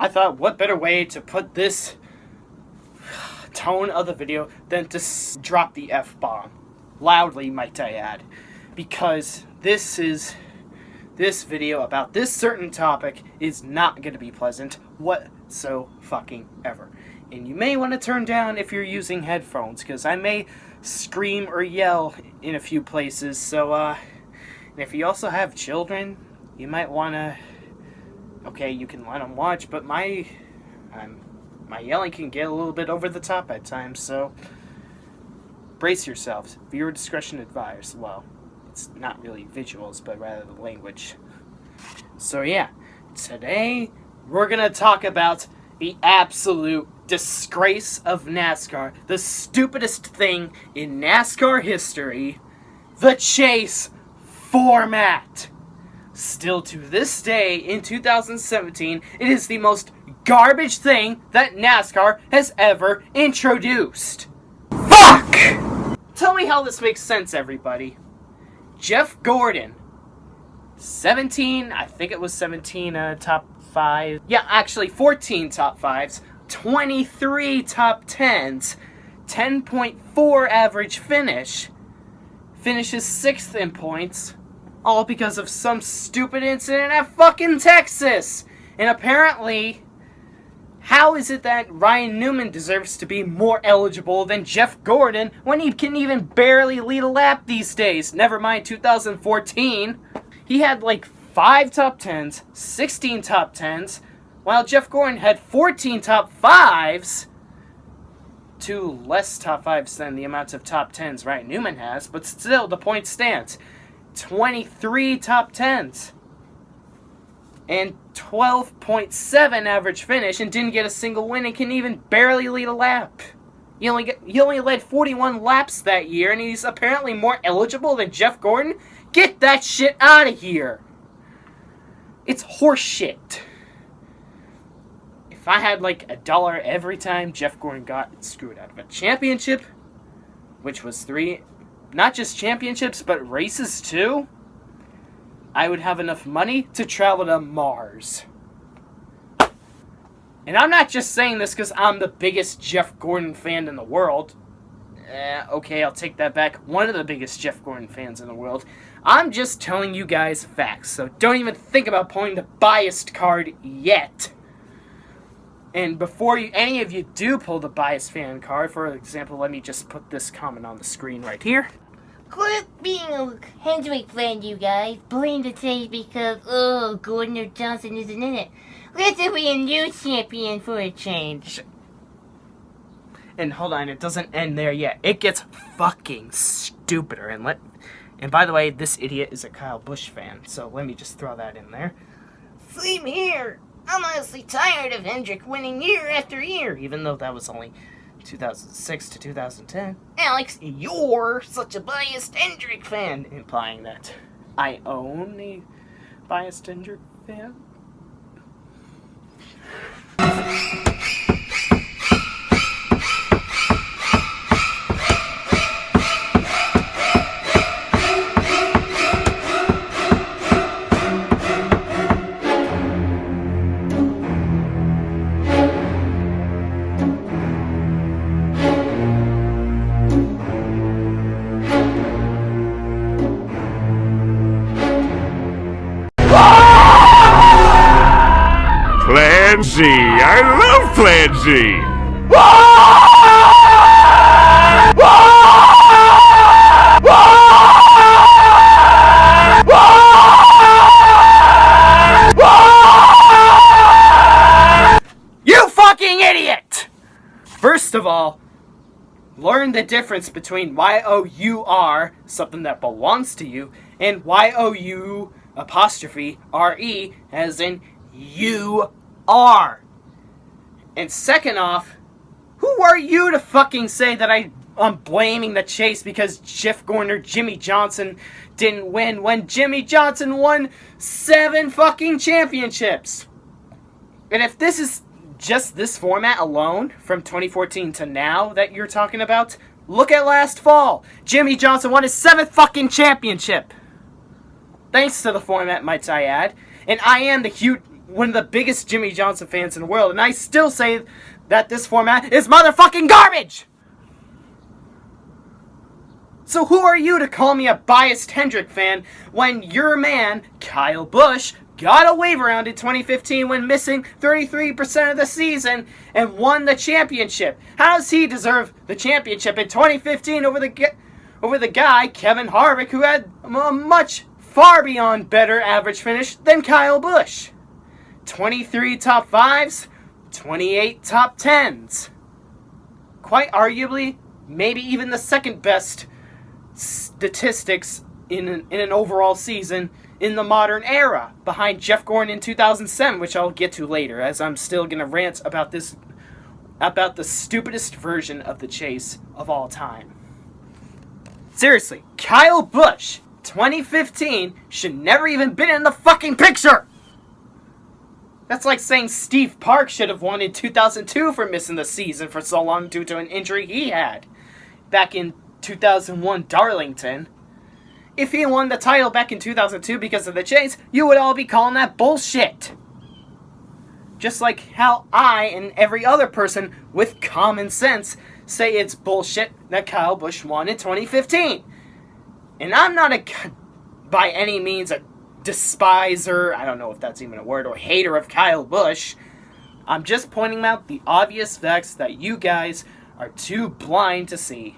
I thought, what better way to put this tone of the video than to drop the F-bomb. Loudly, might I add. Because this video about this certain topic is not going to be pleasant whatsoever. And you may want to turn down if you're using headphones, because I may scream or yell in a few places. So, and if you also have children, you might want to... Okay, you can let them watch, but my yelling can get a little bit over the top at times, so brace yourselves. Viewer discretion advised. Well, it's not really visuals, but rather the language. So yeah, today we're going to talk about the absolute disgrace of NASCAR, the stupidest thing in NASCAR history, the chase format. Still to this day, in 2017, it is the most garbage thing that NASCAR has ever introduced. Fuck! Tell me how this makes sense, everybody. Jeff Gordon, 17, I think it was 17 top 5. Yeah, actually 14 top 5s, 23 top 10s, 10.4 average finish, finishes 6th in points, all because of some stupid incident at fucking Texas. And apparently, how is it that Ryan Newman deserves to be more eligible than Jeff Gordon when he can even barely lead a lap these days? Never mind 2014. He had like 5 top 10s, 16 top 10s, while Jeff Gordon had 14 top 5s. 2 less top 5s than the amount of top 10s Ryan Newman has, but still the point stands. 23 top 10s. And 12.7 average finish, and didn't get a single win and can even barely lead a lap. He only led 41 laps that year, and he's apparently more eligible than Jeff Gordon? Get that shit out of here! It's horseshit. If I had like $1 every time Jeff Gordon got screwed out of a championship, which was 3, not just championships, but races too, I would have enough money to travel to Mars. And I'm not just saying this because I'm the biggest Jeff Gordon fan in the world. Okay, I'll take that back. One of the biggest Jeff Gordon fans in the world. I'm just telling you guys facts, so don't even think about pulling the biased card yet. And before any of you do pull the biased fan card, for example, let me just put this comment on the screen right here. Quit being a Hendrick fan, you guys. Blame the change because, Gordon or Johnson isn't in it. Let there be a new champion for a change. And hold on, it doesn't end there yet. It gets fucking stupider. And by the way, this idiot is a Kyle Busch fan, so let me just throw that in there. Same here. I'm honestly tired of Hendrick winning year after year, even though that was only 2006 to 2010. Alex, you're such a biased Hendrick fan. Implying that I own a biased Hendrick fan? Plan Z. I love Plan Z. You fucking idiot! First of all, learn the difference between Y-O-U-R, something that belongs to you, and Y-O-U apostrophe R-E, as in you are. And second off, who are you to fucking say that I'm blaming the chase because Jeff Gordon or Jimmy Johnson didn't win when Jimmy Johnson won 7 fucking championships? And if this is just this format alone from 2014 to now that you're talking about, look at last fall. Jimmy Johnson won his 7th fucking championship. Thanks to the format, might I add. And I am the one of the biggest Jimmy Johnson fans in the world, and I still say that this format is motherfucking garbage! So who are you to call me a biased Hendrick fan when your man, Kyle Busch, got a wave around in 2015 when missing 33% of the season and won the championship? How does he deserve the championship in 2015 over the guy, Kevin Harvick, who had a much far beyond better average finish than Kyle Busch? 23 top 5s, 28 top 10s. Quite arguably, maybe even the second best statistics in an overall season in the modern era, behind Jeff Gordon in 2007, which I'll get to later, as I'm still going to rant about the stupidest version of the chase of all time. Seriously, Kyle Busch, 2015, should never even been in the fucking picture! That's like saying Steve Park should have won in 2002 for missing the season for so long due to an injury he had back in 2001 Darlington. If he won the title back in 2002 because of the chase, you would all be calling that bullshit. Just like how I and every other person with common sense say it's bullshit that Kyle Busch won in 2015. And I'm not by any means a despiser, I don't know if that's even a word, or hater of Kyle Busch. I'm just pointing out the obvious facts that you guys are too blind to see.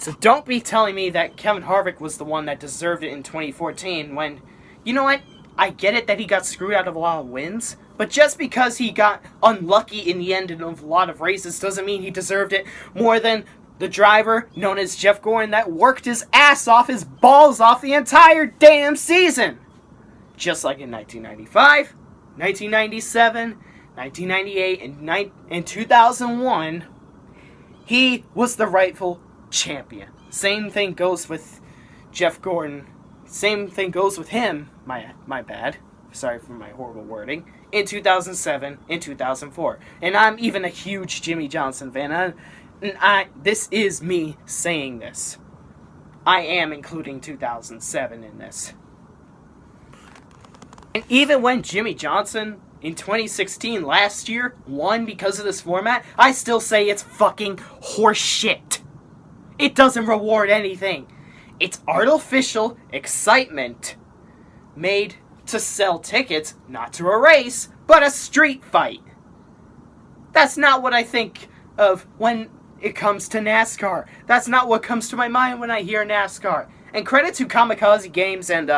So don't be telling me that Kevin Harvick was the one that deserved it in 2014 when, you know what, I get it that he got screwed out of a lot of wins, but just because he got unlucky in the end in a lot of races doesn't mean he deserved it more than the driver known as Jeff Gordon that worked his ass off, his balls off the entire damn season. Just like in 1995, 1997, 1998, and 2001, he was the rightful champion. Same thing goes with Jeff Gordon. Same thing goes with him, my bad, sorry for my horrible wording, in 2007, in 2004. And I'm even a huge Jimmy Johnson fan, and this is me saying this. I am including 2007 in this. And even when Jimmy Johnson in 2016 last year won because of this format, I still say it's fucking horseshit. It doesn't reward anything. It's artificial excitement made to sell tickets, not to a race, but a street fight. That's not what I think of when it comes to NASCAR. That's not what comes to my mind when I hear NASCAR. And credit to Kamikaze Games and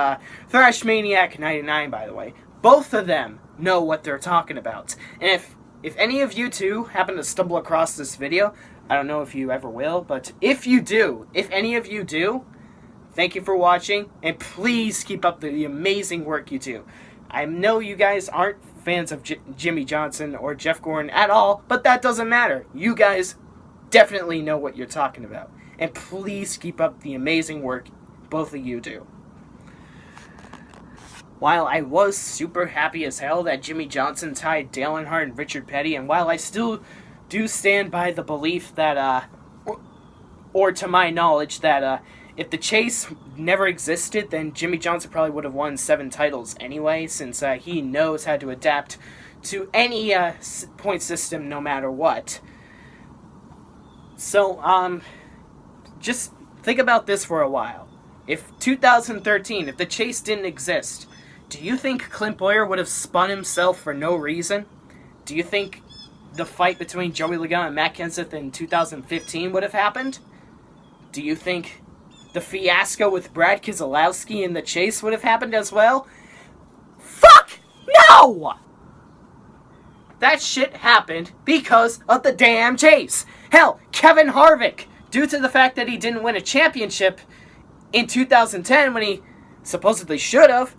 Thrash Maniac 99, by the way. Both of them know what they're talking about. And if any of you two happen to stumble across this video, I don't know if you ever will, but if you do, if any of you do, thank you for watching, and please keep up the amazing work you do. I know you guys aren't fans of Jimmy Johnson or Jeff Gordon at all, but that doesn't matter. You guys definitely know what you're talking about. And please keep up the amazing work both of you do. While I was super happy as hell that Jimmy Johnson tied Dale Earnhardt and Richard Petty, and while I still do stand by the belief that, or to my knowledge, that if the chase never existed, then Jimmy Johnson probably would have won 7 titles anyway, since he knows how to adapt to any point system no matter what. So, just think about this for a while. If 2013, if the chase didn't exist, do you think Clint Bowyer would have spun himself for no reason? Do you think the fight between Joey Logano and Matt Kenseth in 2015 would have happened? Do you think the fiasco with Brad Keselowski in the chase would have happened as well? Fuck no! That shit happened because of the damn chase. Hell, Kevin Harvick, due to the fact that he didn't win a championship in 2010 when he supposedly should have,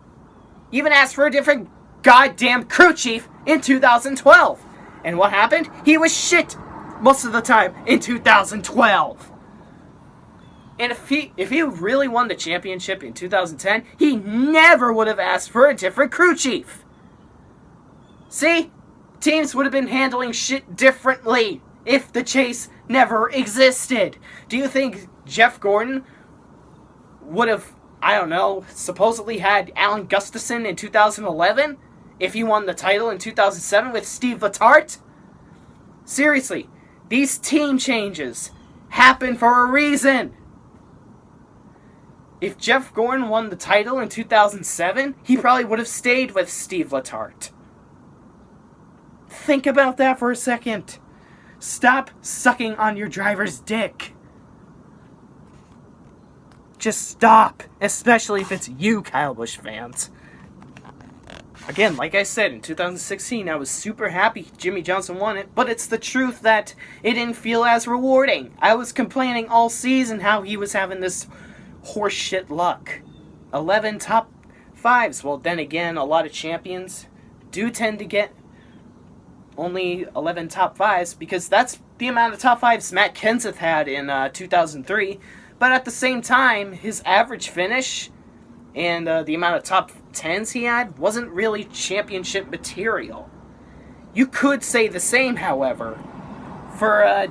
even asked for a different goddamn crew chief in 2012. And what happened? He was shit most of the time in 2012. And if he really won the championship in 2010, he never would have asked for a different crew chief. See? Teams would have been handling shit differently if the chase never existed. Do you think Jeff Gordon would have, I don't know, supposedly had Alan Gustafson in 2011 if he won the title in 2007 with Steve Letarte? Seriously, these team changes happen for a reason. If Jeff Gordon won the title in 2007, he probably would have stayed with Steve Letarte. Think about that for a second. Stop sucking on your driver's dick. Just stop, especially if it's you, Kyle Busch fans. Again, like I said, in 2016, I was super happy Jimmie Johnson won it, but it's the truth that it didn't feel as rewarding. I was complaining all season how he was having this horseshit luck. 11 top 5s. Well, then again, a lot of champions do tend to get only 11 top 5s because that's the amount of top 5s Matt Kenseth had in 2003. But at the same time, his average finish and the amount of top 10s he had wasn't really championship material. You could say the same, however, for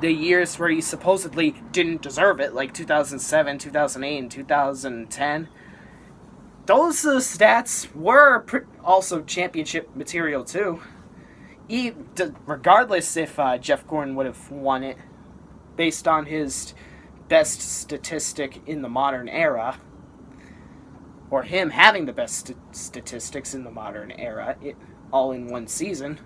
the years where he supposedly didn't deserve it, like 2007, 2008, and 2010. Those stats were also championship material too. Regardless if Jeff Gordon would have won it, based on his best statistic in the modern era, or him having the best statistics in the modern era, all in one season.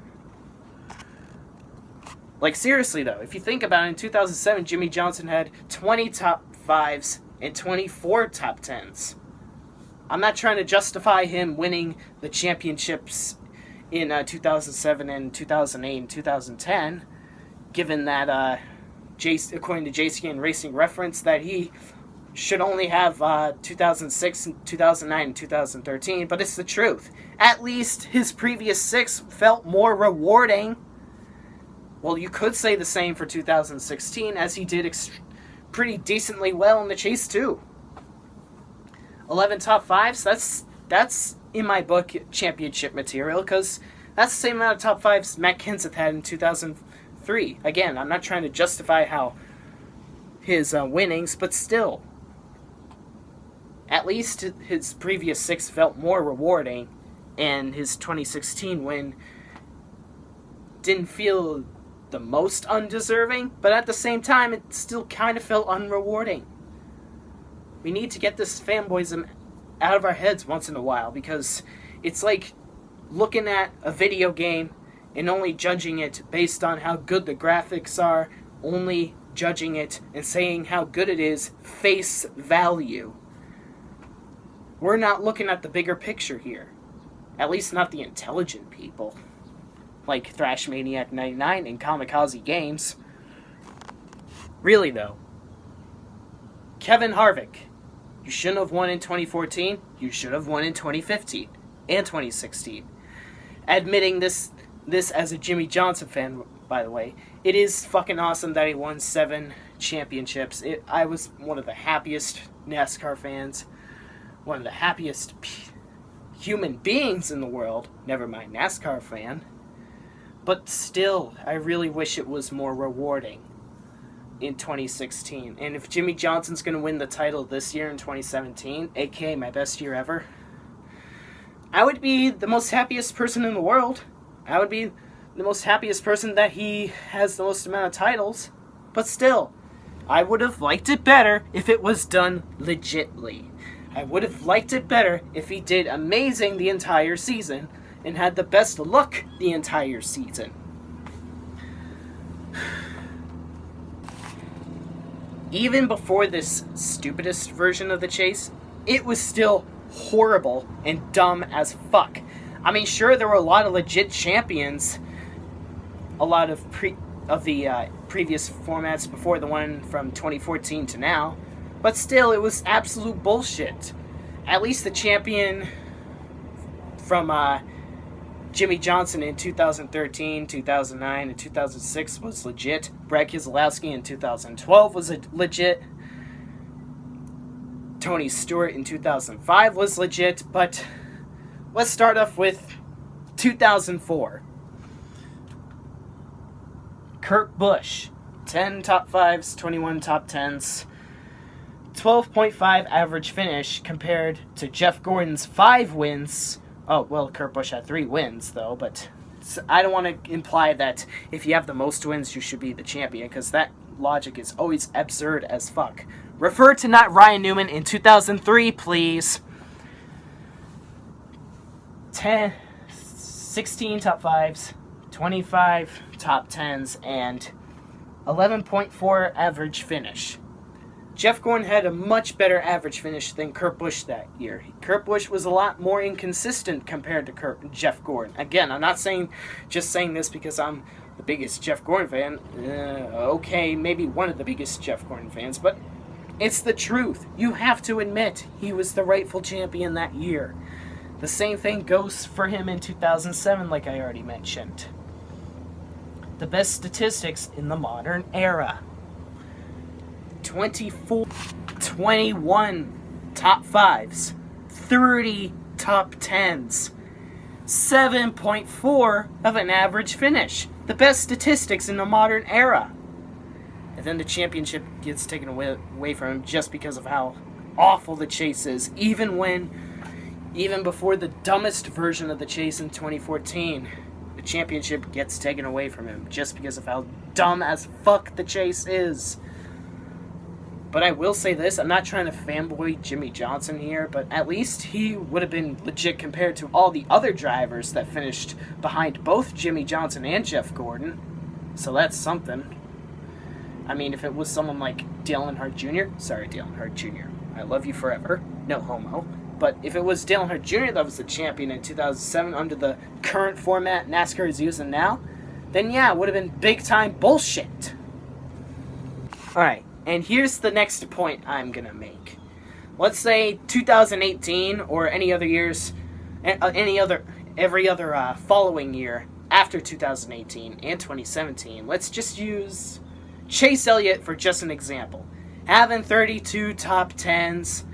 Like, seriously though, if you think about it, in 2007, Jimmie Johnson had 20 top 5s and 24 top 10s. I'm not trying to justify him winning the championships in 2007 and 2008 and 2010, given that, according to JCN Racing Reference, that he should only have 2006, 2009, and 2013, but it's the truth. At least his previous 6 felt more rewarding. Well, you could say the same for 2016, as he did pretty decently well in the chase too. 11 top 5s, that's in my book championship material, because that's the same amount of top 5s Matt Kenseth had in 2003. Again, I'm not trying to justify how his winnings, but still, at least his previous 6 felt more rewarding, and his 2016 win didn't feel the most undeserving, but at the same time, it still kind of felt unrewarding. We need to get this fanboyism out of our heads once in a while, because it's like looking at a video game and only judging it based on how good the graphics are, only judging it and saying how good it is face value. We're not looking at the bigger picture here. At least not the intelligent people, like Thrashmaniac 99 and Kamikaze Games. Really though, Kevin Harvick, you shouldn't have won in 2014, you should have won in 2015 and 2016. Admitting this as a Jimmie Johnson fan, by the way, it is fucking awesome that he won 7 championships. I was one of the happiest NASCAR fans, one of the happiest human beings in the world, never mind NASCAR fan. But still, I really wish it was more rewarding in 2016. And if Jimmie Johnson's going to win the title this year in 2017, aka my best year ever, I would be the most happiest person in the world. I would be the most happiest person that he has the most amount of titles. But still, I would have liked it better if it was done legitly. I would have liked it better if he did amazing the entire season and had the best luck the entire season. Even before this stupidest version of the chase, it was still horrible and dumb as fuck. I mean, sure, there were a lot of legit champions, a lot of the previous formats before the one from 2014 to now, but still, it was absolute bullshit. At least the champion from Jimmie Johnson in 2013, 2009, and 2006 was legit. Brad Keselowski in 2012 was legit. Tony Stewart in 2005 was legit, but let's start off with 2004. Kurt Busch, 10 top 5s, 21 top 10s, 12.5 average finish compared to Jeff Gordon's 5 wins, Oh, well, Kurt Busch had 3 wins, though, but I don't want to imply that if you have the most wins, you should be the champion, because that logic is always absurd as fuck. Refer to not Ryan Newman in 2003, please. 16 top 5s, 25 top 10s, and 11.4 average finish. Jeff Gordon had a much better average finish than Kurt Busch that year. Kurt Busch was a lot more inconsistent compared to Jeff Gordon. Again, I'm not just saying this because I'm the biggest Jeff Gordon fan. Okay, maybe one of the biggest Jeff Gordon fans, but it's the truth. You have to admit he was the rightful champion that year. The same thing goes for him in 2007, like I already mentioned. The best statistics in the modern era. 21 top 5s, 30 top 10s, 7.4 of an average finish. The best statistics in the modern era. And then the championship gets taken away from him just because of how awful the chase is. Even before the dumbest version of the chase in 2014, the championship gets taken away from him just because of how dumb as fuck the chase is. But I will say this, I'm not trying to fanboy Jimmie Johnson here, but at least he would have been legit compared to all the other drivers that finished behind both Jimmie Johnson and Jeff Gordon. So that's something. I mean, if it was someone like Dale Earnhardt Jr., sorry Dale Earnhardt Jr., I love you forever, no homo. But if it was Dale Earnhardt Jr. that was the champion in 2007 under the current format NASCAR is using now, then yeah, it would have been big time bullshit. Alright. And here's the next point I'm going to make. Let's say 2018 or any other years, every other following year after 2018 and 2017. Let's just use Chase Elliott for just an example. Having 32 top 10s,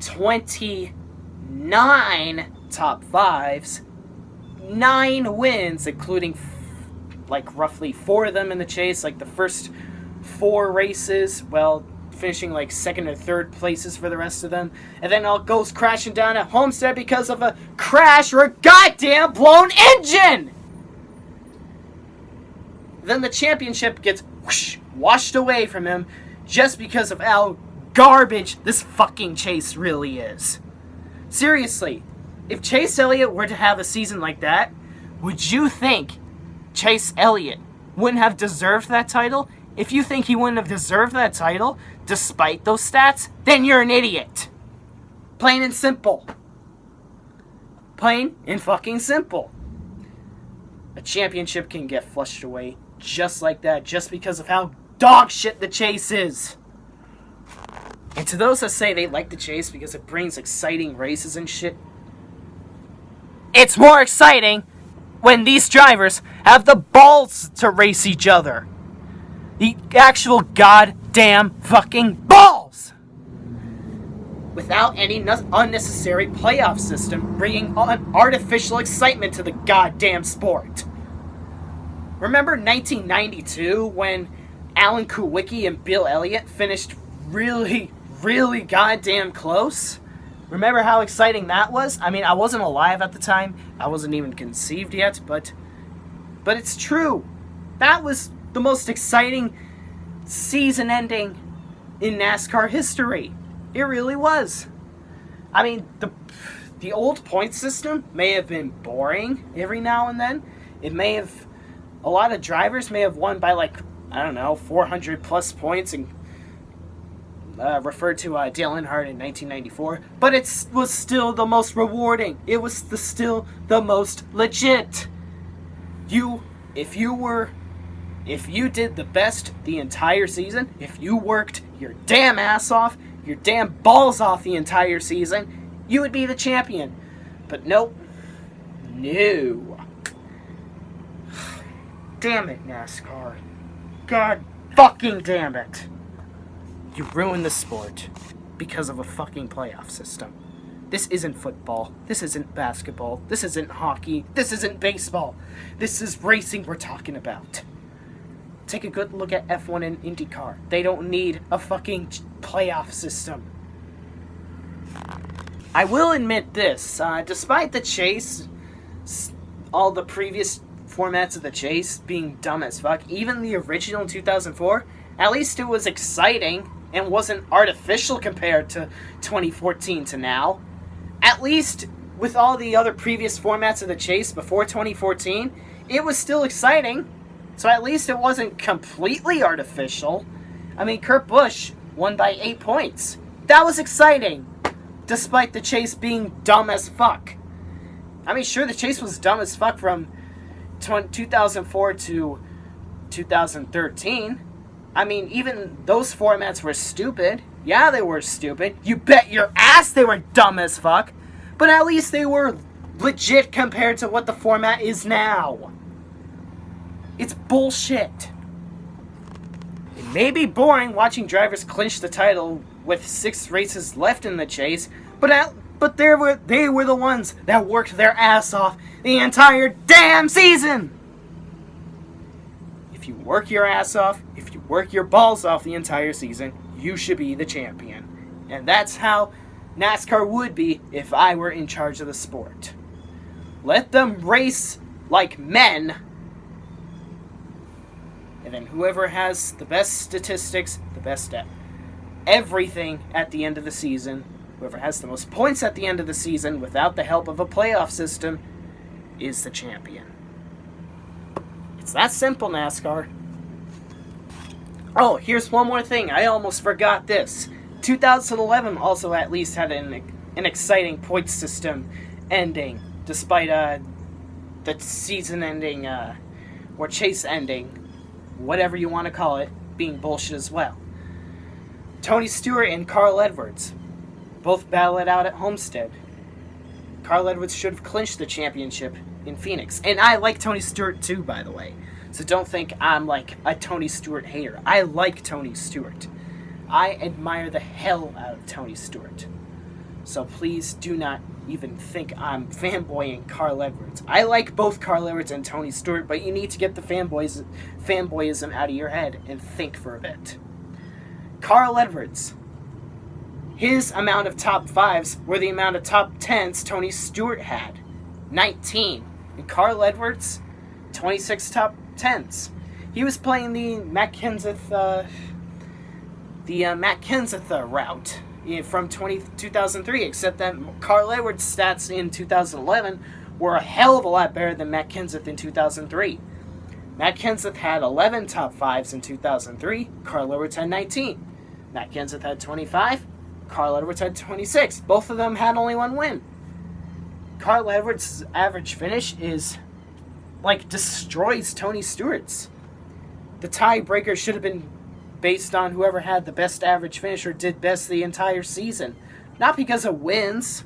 29 top 5s, 9 wins, including like roughly 4 of them in the chase, like the first 4 races, well, finishing like 2nd or 3rd places for the rest of them, and then all goes crashing down at Homestead because of a crash or a goddamn blown engine! Then the championship gets washed away from him just because of how garbage this fucking chase really is. Seriously, if Chase Elliott were to have a season like that, would you think Chase Elliott wouldn't have deserved that title? If you think he wouldn't have deserved that title, despite those stats, then you're an idiot. Plain and simple. Plain and fucking simple. A championship can get flushed away just like that, just because of how dog shit the chase is. And to those that say they like the chase because it brings exciting races and shit, it's more exciting when these drivers have the balls to race each other. The actual goddamn fucking balls! Without any unnecessary playoff system bringing on artificial excitement to the goddamn sport. Remember 1992 when Alan Kulwicki and Bill Elliott finished really goddamn close? Remember how exciting that was? I mean, I wasn't alive at the time. I wasn't even conceived yet, but it's true. That was the most exciting season ending in NASCAR history. It really was. I mean, the old point system may have been boring every now and then. A lot of drivers may have won by 400 plus points and referred to Dale Earnhardt in 1994, but it was still the most rewarding. It was still the most legit. If you did the best the entire season, if you worked your damn ass off, your damn balls off the entire season, you would be the champion. But nope. No. Damn it, NASCAR. God fucking damn it. You ruined the sport because of a fucking playoff system. This isn't football. This isn't basketball. This isn't hockey. This isn't baseball. This is racing we're talking about. Take a good look at F1 and IndyCar. They don't need a fucking playoff system. I will admit this, despite the chase, all the previous formats of the chase being dumb as fuck, even the original in 2004, at least it was exciting and wasn't artificial compared to 2014 to now. At least with all the other previous formats of the chase before 2014, it was still exciting, so at least it wasn't completely artificial. I mean, Kurt Busch won by 8 points. That was exciting, despite the chase being dumb as fuck. I mean, sure, the chase was dumb as fuck from 2004 to 2013. I mean, even those formats were stupid. Yeah, they were stupid. You bet your ass they were dumb as fuck. But at least they were legit compared to what the format is now. It's bullshit. It may be boring watching drivers clinch the title with 6 races left in the chase, but they were the ones that worked their ass off the entire damn season. If you work your ass off, if you work your balls off the entire season, you should be the champion. And that's how NASCAR would be if I were in charge of the sport. Let them race like men, and then whoever has the best statistics, the best at everything at the end of the season, whoever has the most points at the end of the season without the help of a playoff system, is the champion. It's that simple, NASCAR. Oh, here's one more thing. I almost forgot this. 2011 also at least had an exciting point system ending, despite the season ending, or chase ending, whatever you want to call it, being bullshit as well. Tony Stewart and Carl Edwards both battle it out at Homestead. Carl Edwards should have clinched the championship in Phoenix. And I like Tony Stewart too, by the way. So don't think I'm like a Tony Stewart hater. I like Tony Stewart. I admire the hell out of Tony Stewart. So please do not even think I'm fanboying Carl Edwards. I like both Carl Edwards and Tony Stewart, but you need to get the fanboyism out of your head and think for a bit. Carl Edwards, his amount of top 5s were the amount of top 10s Tony Stewart had. 19. And Carl Edwards, 26 top 10s. He was playing the Matt Kenseth route from 2003, except that Carl Edwards' stats in 2011 were a hell of a lot better than Matt Kenseth in 2003. Matt Kenseth had 11 top 5s in 2003, Carl Edwards had 19. Matt Kenseth had 25, Carl Edwards had 26. Both of them had only one win. Carl Edwards' average finish destroys Tony Stewart's. The tiebreaker should have been based on whoever had the best average finish or did best the entire season. Not because of wins.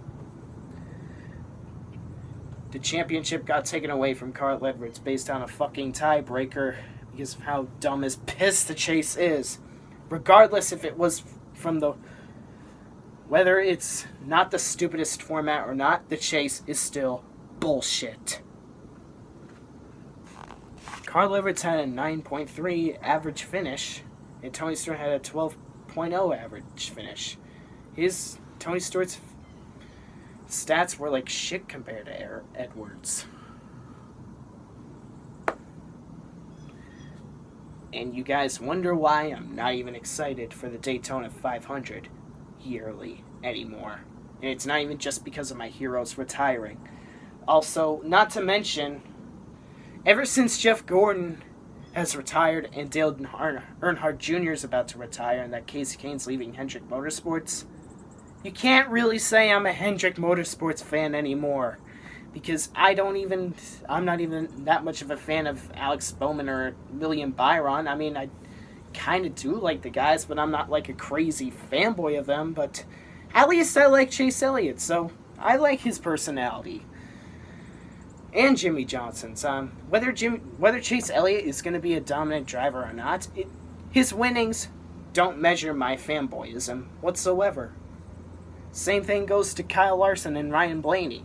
The championship got taken away from Carl Edwards based on a fucking tiebreaker because of how dumb as piss the chase is. Regardless if it was whether it's not the stupidest format or not, the chase is still bullshit. Carl Edwards had a 9.3 average finish, and Tony Stewart had a 12.0 average finish. Tony Stewart's stats were like shit compared to Edwards. And you guys wonder why I'm not even excited for the Daytona 500 yearly anymore. And it's not even just because of my heroes retiring. Also, not to mention, ever since Jeff Gordon has retired and Dale Earnhardt Jr. is about to retire and that Casey Kane's leaving Hendrick Motorsports, you can't really say I'm a Hendrick Motorsports fan anymore. Because I'm not even that much of a fan of Alex Bowman or William Byron. I mean, I kind of do like the guys, but I'm not like a crazy fanboy of them. But at least I like Chase Elliott, so I like his personality. And Jimmy Johnson's. Whether Chase Elliott is going to be a dominant driver or not, his winnings don't measure my fanboyism whatsoever. Same thing goes to Kyle Larson and Ryan Blaney.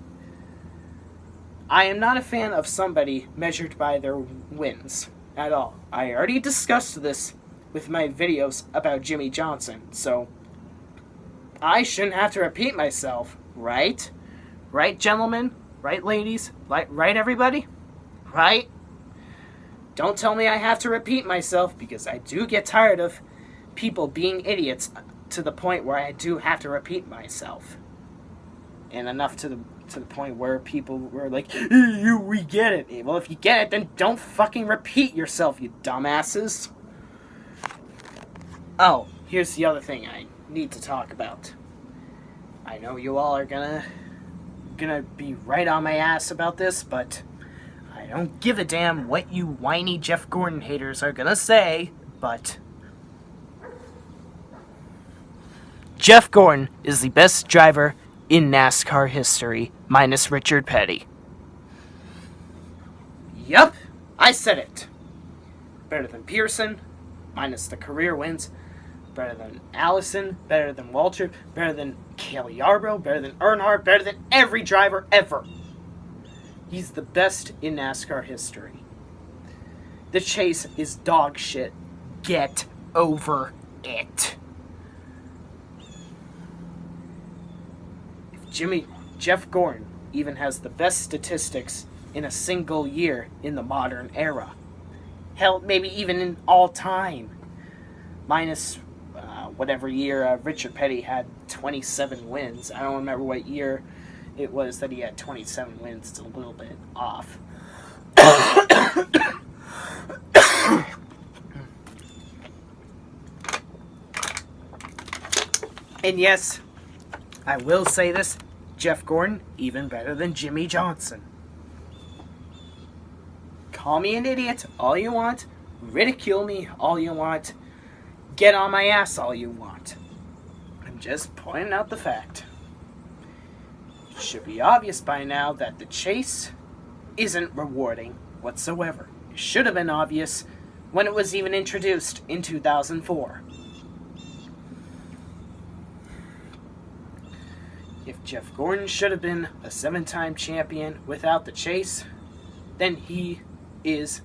I am not a fan of somebody measured by their wins at all. I already discussed this with my videos about Jimmy Johnson, so I shouldn't have to repeat myself. Right? Right, gentlemen? Right, ladies? Right, everybody? Right? Don't tell me I have to repeat myself, because I do get tired of people being idiots to the point where I do have to repeat myself. And enough to the point where people were like, we get it. Well, if you get it, then don't fucking repeat yourself, you dumbasses. Oh, here's the other thing I need to talk about. I know you all are gonna be right on my ass about this, but I don't give a damn what you whiny Jeff Gordon haters are gonna say, but Jeff Gordon is the best driver in NASCAR history, minus Richard Petty. Yup, I said it. Better than Pearson, minus the career wins. Better than Allison, better than Walter, better than Cale Yarborough, better than Earnhardt, better than every driver ever. He's the best in NASCAR history. The chase is dog shit. Get over it. If Jeff Gordon even has the best statistics in a single year in the modern era, hell, maybe even in all time, minus whatever year Richard Petty had 27 wins. I don't remember what year it was that he had 27 wins. It's a little bit off. And yes, I will say this, Jeff Gordon, even better than Jimmy Johnson. Call me an idiot all you want, ridicule me all you want, get on my ass all you want. I'm just pointing out the fact. It should be obvious by now that the chase isn't rewarding whatsoever. It should have been obvious when it was even introduced in 2004. If Jeff Gordon should have been a 7-time champion without the chase, then he is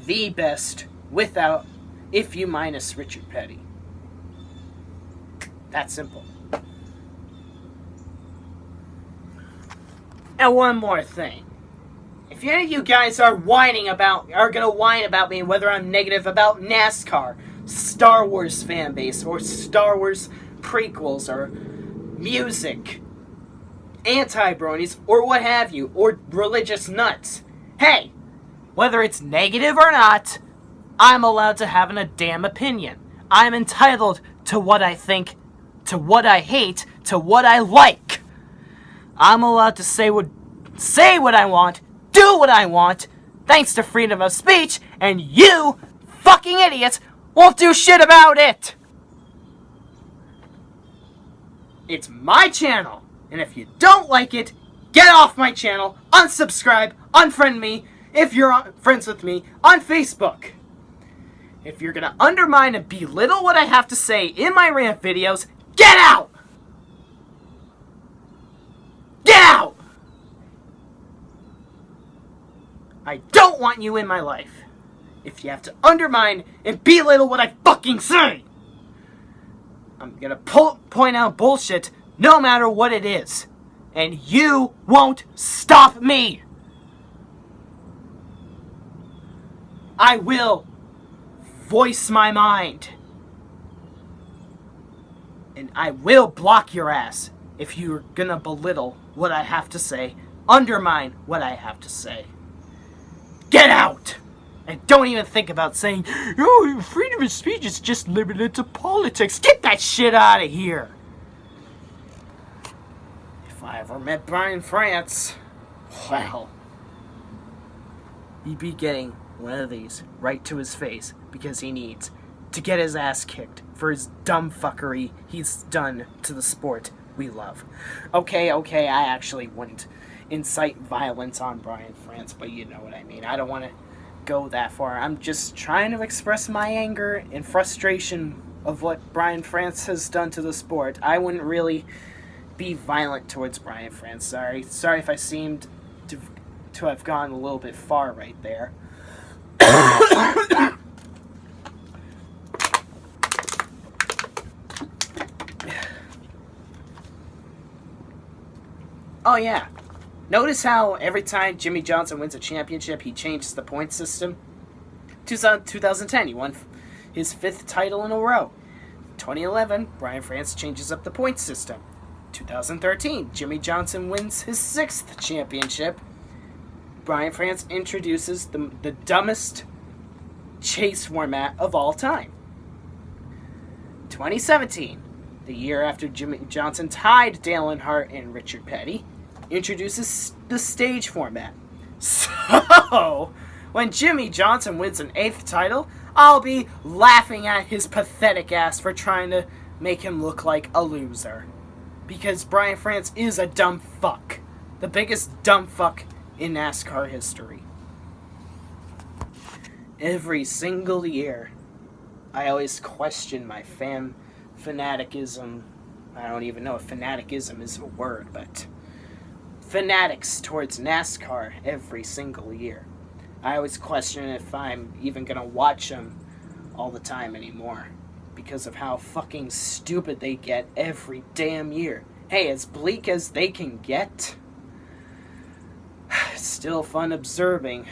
the best without, if you minus Richard Petty. That simple. And one more thing. If any of you guys are gonna whine about me whether I'm negative about NASCAR, Star Wars fan base, or Star Wars prequels, or music, anti-bronies, or what have you, or religious nuts, hey, whether it's negative or not, I'm allowed to have a damn opinion. I'm entitled to what I think, to what I hate, to what I like. I'm allowed to say what I want, do what I want, thanks to freedom of speech, and you fucking idiots won't do shit about it. It's my channel, and if you don't like it, get off my channel, unsubscribe, unfriend me, if you're friends with me, on Facebook. If you're gonna undermine and belittle what I have to say in my rant videos, get out! Get out! I don't want you in my life. If you have to undermine and belittle what I fucking say, I'm gonna point out bullshit no matter what it is. And you won't stop me. I will voice my mind. And I will block your ass if you're gonna belittle what I have to say, undermine what I have to say. Get out! And don't even think about saying, oh, freedom of speech is just limited to politics. Get that shit out of here! If I ever met Brian France, well, he'd be getting one of these right to his face because he needs to get his ass kicked for his dumb fuckery he's done to the sport we love. Okay, I actually wouldn't incite violence on Brian France, but you know what I mean. I don't want to go that far. I'm just trying to express my anger and frustration of what Brian France has done to the sport. I wouldn't really be violent towards Brian France. Sorry if I seemed to have gone a little bit far right there. Oh yeah. Notice how every time Jimmy Johnson wins a championship, he changes the point system? 2010, he won his 5th title in a row. 2011, Brian France changes up the point system. 2013, Jimmy Johnson wins his 6th championship. Brian France introduces the dumbest chase format of all time. 2017, the year after Jimmy Johnson tied Dale Earnhardt and Richard Petty, introduces the stage format. So, when Jimmy Johnson wins an 8th title, I'll be laughing at his pathetic ass for trying to make him look like a loser. Because Brian France is a dumb fuck. The biggest dumb fuck in NASCAR history. Every single year, I always question my fanaticism. I don't even know if fanaticism is a word, but fanatics towards NASCAR every single year. I always question if I'm even gonna watch them all the time anymore because of how fucking stupid they get every damn year. Hey, as bleak as they can get, it's still fun observing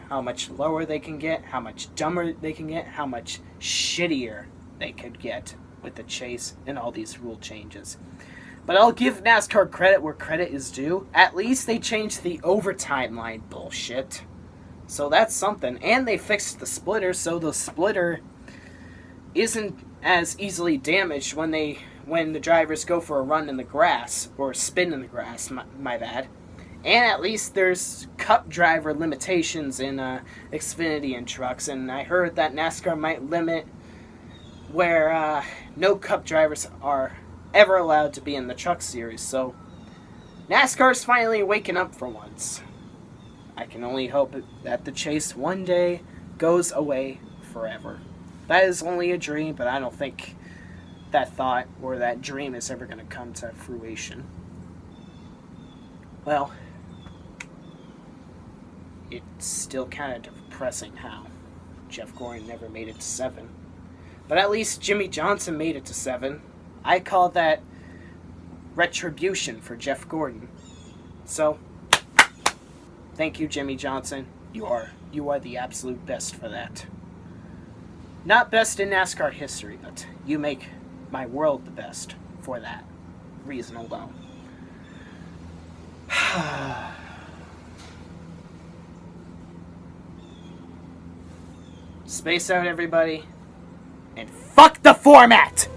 how much lower they can get, how much dumber they can get, how much shittier they could get with the chase and all these rule changes. But I'll give NASCAR credit where credit is due. At least they changed the overtime line bullshit. So that's something. And they fixed the splitter, so the splitter isn't as easily damaged when the drivers go for a run in the grass, or spin in the grass, my bad. And at least there's cup driver limitations in Xfinity and trucks, and I heard that NASCAR might limit where no cup drivers are ever allowed to be in the truck series, so NASCAR's finally waking up for once. I can only hope that the chase one day goes away forever. That is only a dream, but I don't think that thought or that dream is ever going to come to fruition. Well, it's still kind of depressing how Jeff Gordon never made it to 7. But at least Jimmy Johnson made it to 7. I call that retribution for Jeff Gordon. So, thank you, Jimmy Johnson. You are the absolute best for that. Not best in NASCAR history, but you make my world the best for that reason alone. Space out, everybody, and fuck the format!